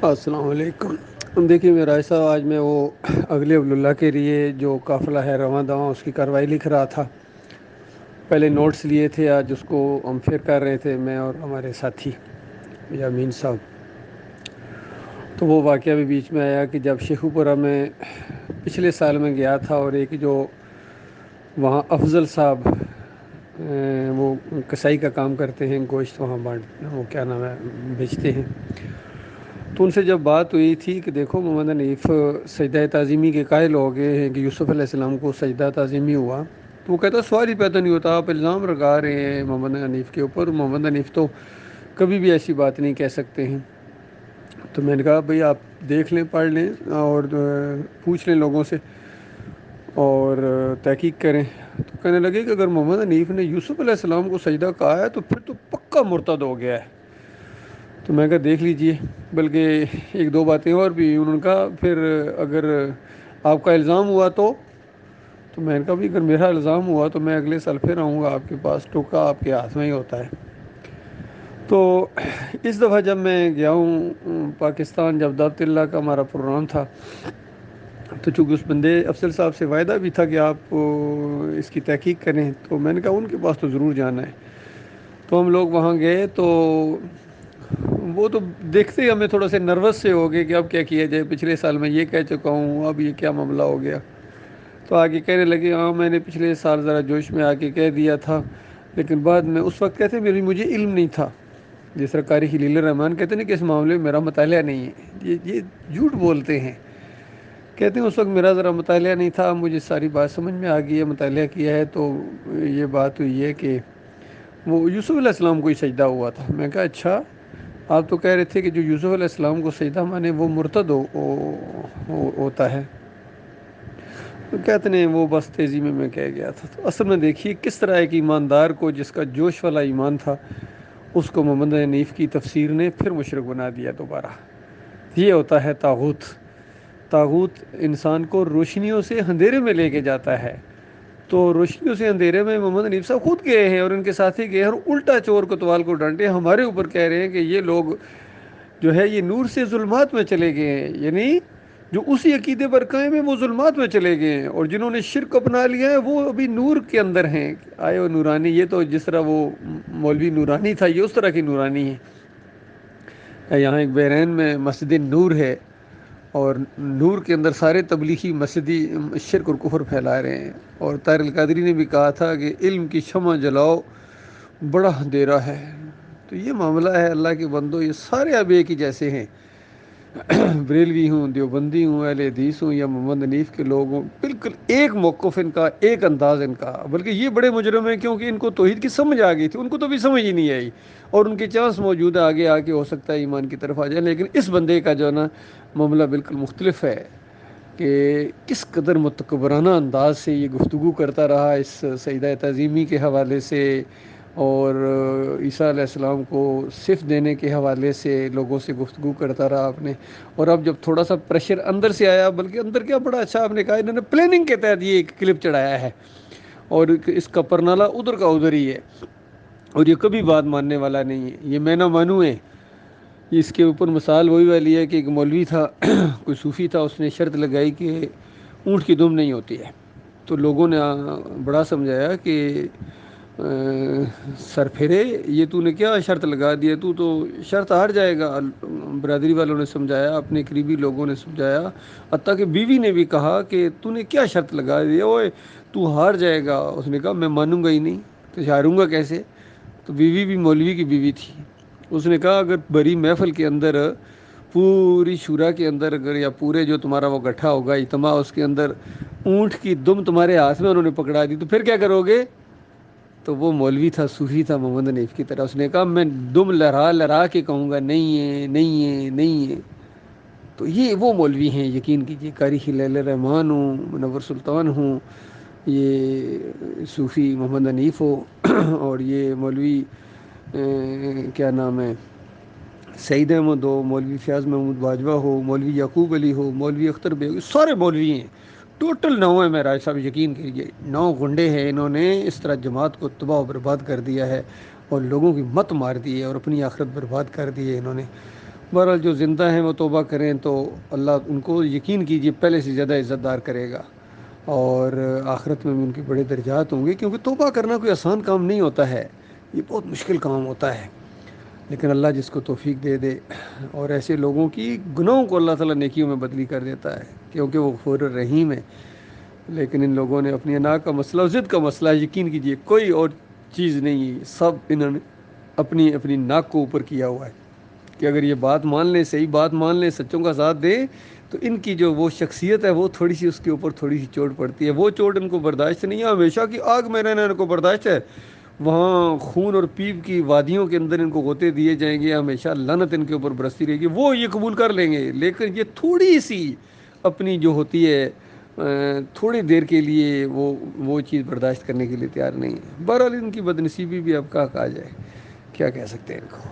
السلام علیکم۔ دیکھیے میرا ایسا آج میں وہ اگلے عبداللہ کے لیے جو قافلہ ہے رواں دواں اس کی کارروائی لکھ رہا تھا۔ پہلے نوٹس لیے تھے، آج اس کو ہم پھر کر رہے تھے، میں اور ہمارے ساتھی یامین صاحب۔ تو وہ واقعہ بھی بیچ میں آیا کہ جب شیخو پورہ میں پچھلے سال میں گیا تھا، اور ایک جو وہاں افضل صاحب وہ کسائی کا کام کرتے ہیں، گوشت وہاں وہ کیا نام ہے بیچتے ہیں، تو ان سے جب بات ہوئی تھی کہ دیکھو محمد حنیف سجدہ تعظیمی کے قائل ہو گئے ہیں کہ یوسف علیہ السلام کو سجدہ تعظیمی ہوا، تو وہ کہتا سوال ہی پیدا نہیں ہوتا، آپ الزام لگا رہے ہیں محمد حنیف کے اوپر، محمد حنیف تو کبھی بھی ایسی بات نہیں کہہ سکتے ہیں۔ تو میں نے کہا بھئی آپ دیکھ لیں، پڑھ لیں اور پوچھ لیں لوگوں سے اور تحقیق کریں۔ تو کہنے لگے کہ اگر محمد حنیف نے یوسف علیہ السلام کو سجدہ کہا ہے تو پھر تو پکا مرتد ہو گیا ہے۔ تو میں کہا دیکھ لیجئے، بلکہ ایک دو باتیں اور بھی انہوں نے کہا، پھر اگر آپ کا الزام ہوا تو میں نے کہا بھی اگر میرا الزام ہوا تو میں اگلے سال پھر آؤں گا آپ کے پاس، ٹوکا آپ کے ہاتھ میں ہی ہوتا ہے۔ تو اس دفعہ جب میں گیا ہوں پاکستان، جب دعوت اللہ کا ہمارا پروگرام تھا، تو چونکہ اس بندے افضل صاحب سے وعدہ بھی تھا کہ آپ اس کی تحقیق کریں، تو میں نے کہا ان کے پاس تو ضرور جانا ہے۔ تو ہم لوگ وہاں گئے، تو وہ تو دیکھتے ہی ہمیں تھوڑا سے نروس سے ہو گئے کہ اب کیا کیا جائے، پچھلے سال میں یہ کہہ چکا ہوں، اب یہ کیا معاملہ ہو گیا۔ تو آگے کہنے لگے ہاں میں نے پچھلے سال ذرا جوش میں آ کے کہہ دیا تھا، لیکن بعد میں اس وقت کہتے مجھے علم نہیں تھا، جس طرح قاری خلیل الرحمن کہتے ہیں کہ اس معاملے میں میرا مطالعہ نہیں ہے، یہ جھوٹ بولتے ہیں۔ کہتے ہیں اس وقت میرا ذرا مطالعہ نہیں تھا، مجھے ساری بات سمجھ میں آ گئی ہے، مطالعہ کیا ہے، تو یہ بات ہوئی ہے کہ وہ یوسف علیہ السلام کو ہی سجدہ ہوا تھا۔ میں کہا اچھا، آپ تو کہہ رہے تھے کہ جو یوسف علیہ السلام کو سجدہ مانے وہ مرتد ہوتا ہے۔ تو کہتے ہیں وہ بس تیزی میں کہہ گیا تھا۔ تو اصل میں دیکھیے کس طرح ایک ایماندار کو، جس کا جوش والا ایمان تھا، اس کو محمد حنیف کی تفسیر نے پھر مشرک بنا دیا دوبارہ۔ یہ ہوتا ہے طاغوت۔ طاغوت انسان کو روشنیوں سے اندھیرے میں لے کے جاتا ہے۔ تو روشنیوں سے اندھیرے میں محمد حنیف صاحب خود گئے ہیں اور ان کے ساتھی گئے ہیں، اور الٹا چور کوتوال کو ڈانٹے ہمارے اوپر کہہ رہے ہیں کہ یہ لوگ جو ہے یہ نور سے ظلمات میں چلے گئے ہیں، یعنی جو اسی عقیدے پر قائم ہیں وہ ظلمات میں چلے گئے ہیں، اور جنہوں نے شرک اپنا لیا ہے وہ ابھی نور کے اندر ہیں۔ آئے وہ نورانی، یہ تو جس طرح وہ مولوی نورانی تھا، یہ اس طرح کی نورانی ہے۔ یہاں ایک بحرین میں مسجد نور ہے، اور نور کے اندر سارے تبلیغی مسجدی شرک اور کفر پھیلا رہے ہیں، اور طاہر القادری نے بھی کہا تھا کہ علم کی شمع جلاؤ، بڑا اندھیرا ہے۔ تو یہ معاملہ ہے اللہ کے بندو، یہ سارے اب ایک ہی جیسے ہیں، بریلوی ہوں، دیوبندی ہوں، اہل حدیث ہوں یا محمد حنیف کے لوگ ہوں، بالکل ایک موقف ان کا، ایک انداز ان کا۔ بلکہ یہ بڑے مجرم ہیں کیونکہ ان کو توحید کی سمجھ آ گئی تھی، ان کو تو بھی سمجھ ہی نہیں آئی، اور ان کے چانس موجود ہے آگے آ کے ہو سکتا ہے ایمان کی طرف آ جائے۔ لیکن اس بندے کا جو نا معاملہ بالکل مختلف ہے کہ کس قدر متکبرانہ انداز سے یہ گفتگو کرتا رہا اس سجدہ تعظیمی کے حوالے سے، اور عیسیٰ علیہ السلام کو صفت دینے کے حوالے سے لوگوں سے گفتگو کرتا رہا آپ نے۔ اور اب جب تھوڑا سا پریشر اندر سے آیا، بلکہ اندر کیا بڑا اچھا آپ نے کہا، انہوں نے پلاننگ کے تحت یہ ایک کلپ چڑھایا ہے، اور اس کا پرنالہ ادھر کا ادھر ہی ہے، اور یہ کبھی بات ماننے والا نہیں ہے، یہ میں نہ مانوں ہے۔ اس کے اوپر مثال وہی والی ہے کہ ایک مولوی تھا، کوئی صوفی تھا، اس نے شرط لگائی کہ اونٹ کی دم نہیں ہوتی ہے، تو لوگوں نے بڑا سمجھایا کہ سر پھرے، یہ تو نے کیا شرط لگا دی ہے، تو شرط ہار جائے گا۔ برادری والوں نے سمجھایا، اپنے قریبی لوگوں نے سمجھایا، حتیٰ کہ بیوی نے بھی کہا کہ تو نے کیا شرط لگا دی ہے، اوئے تو ہار جائے گا۔ اس نے کہا میں مانوں گا ہی نہیں، تو ہاروں گا کیسے؟ تو بیوی بھی مولوی کی بیوی تھی، اس نے کہا اگر بڑی محفل کے اندر، پوری شورا کے اندر، اگر یا پورے جو تمہارا وہ گٹھا ہوگا اجتماع، اس کے اندر اونٹ کی دم تمہارے ہاتھ میں انہوں نے پکڑا دی تو پھر کیا کرو گے؟ تو وہ مولوی تھا، صوفی تھا محمد حنیف کی طرح، اس نے کہا میں دم لہرا لہرا کے کہوں گا نہیں ہے نہیں ہے نہیں ہے۔ تو یہ وہ مولوی ہیں، یقین کیجئے، قاری خلیل الرحمن ہوں، منور سلطان ہوں، یہ صوفی محمد حنیف ہو، اور یہ مولوی کیا نام ہے سعید احمد ہو، مولوی فیاض محمود باجوہ ہو، مولوی یعقوب علی ہو، مولوی اختر بیگ، سارے مولوی ہیں، ٹوٹل 9 ہے میرا صاحب، یقین کیجیے 9 گنڈے ہیں، انہوں نے اس طرح جماعت کو تباہ و برباد کر دیا ہے، اور لوگوں کی مت مار دی ہے، اور اپنی آخرت برباد کر دی ہے انہوں نے۔ بہرحال جو زندہ ہیں وہ توبہ کریں تو اللہ ان کو یقین کیجیے پہلے سے زیادہ عزت دار کرے گا، اور آخرت میں بھی ان کے بڑے درجات ہوں گے، کیونکہ توبہ کرنا کوئی آسان کام نہیں ہوتا ہے، یہ بہت مشکل کام ہوتا ہے، لیکن اللہ جس کو توفیق دے دے، اور ایسے لوگوں کی گناہوں کو اللہ تعالیٰ نیکیوں میں بدلی کر دیتا ہے، کیونکہ وہ غفور الرحیم ہے۔ لیکن ان لوگوں نے اپنی انا کا مسئلہ، ضد کا مسئلہ، یقین کیجیے کوئی اور چیز نہیں ہے، سب انہوں نے اپنی اپنی ناک کو اوپر کیا ہوا ہے کہ اگر یہ بات مان لیں، صحیح بات مان لیں، سچوں کا ساتھ دیں، تو ان کی جو وہ شخصیت ہے وہ تھوڑی سی اس کے اوپر تھوڑی سی چوٹ پڑتی ہے، وہ چوٹ ان کو برداشت نہیں ہے، ہمیشہ کی آگ میں رہنا ان کو برداشت ہے، وہاں خون اور پیپ کی وادیوں کے اندر ان کو غوطے دیے جائیں گے، ہمیشہ لعنت ان کے اوپر برستی رہے گی، وہ یہ قبول کر لیں گے، لیکن یہ تھوڑی سی اپنی جو ہوتی ہے تھوڑی دیر کے لیے وہ چیز برداشت کرنے کے لیے تیار نہیں ہے۔ بہرحال ان کی بدنصیبی بھی اب کہا جائے، کیا کہہ سکتے ہیں ان کو۔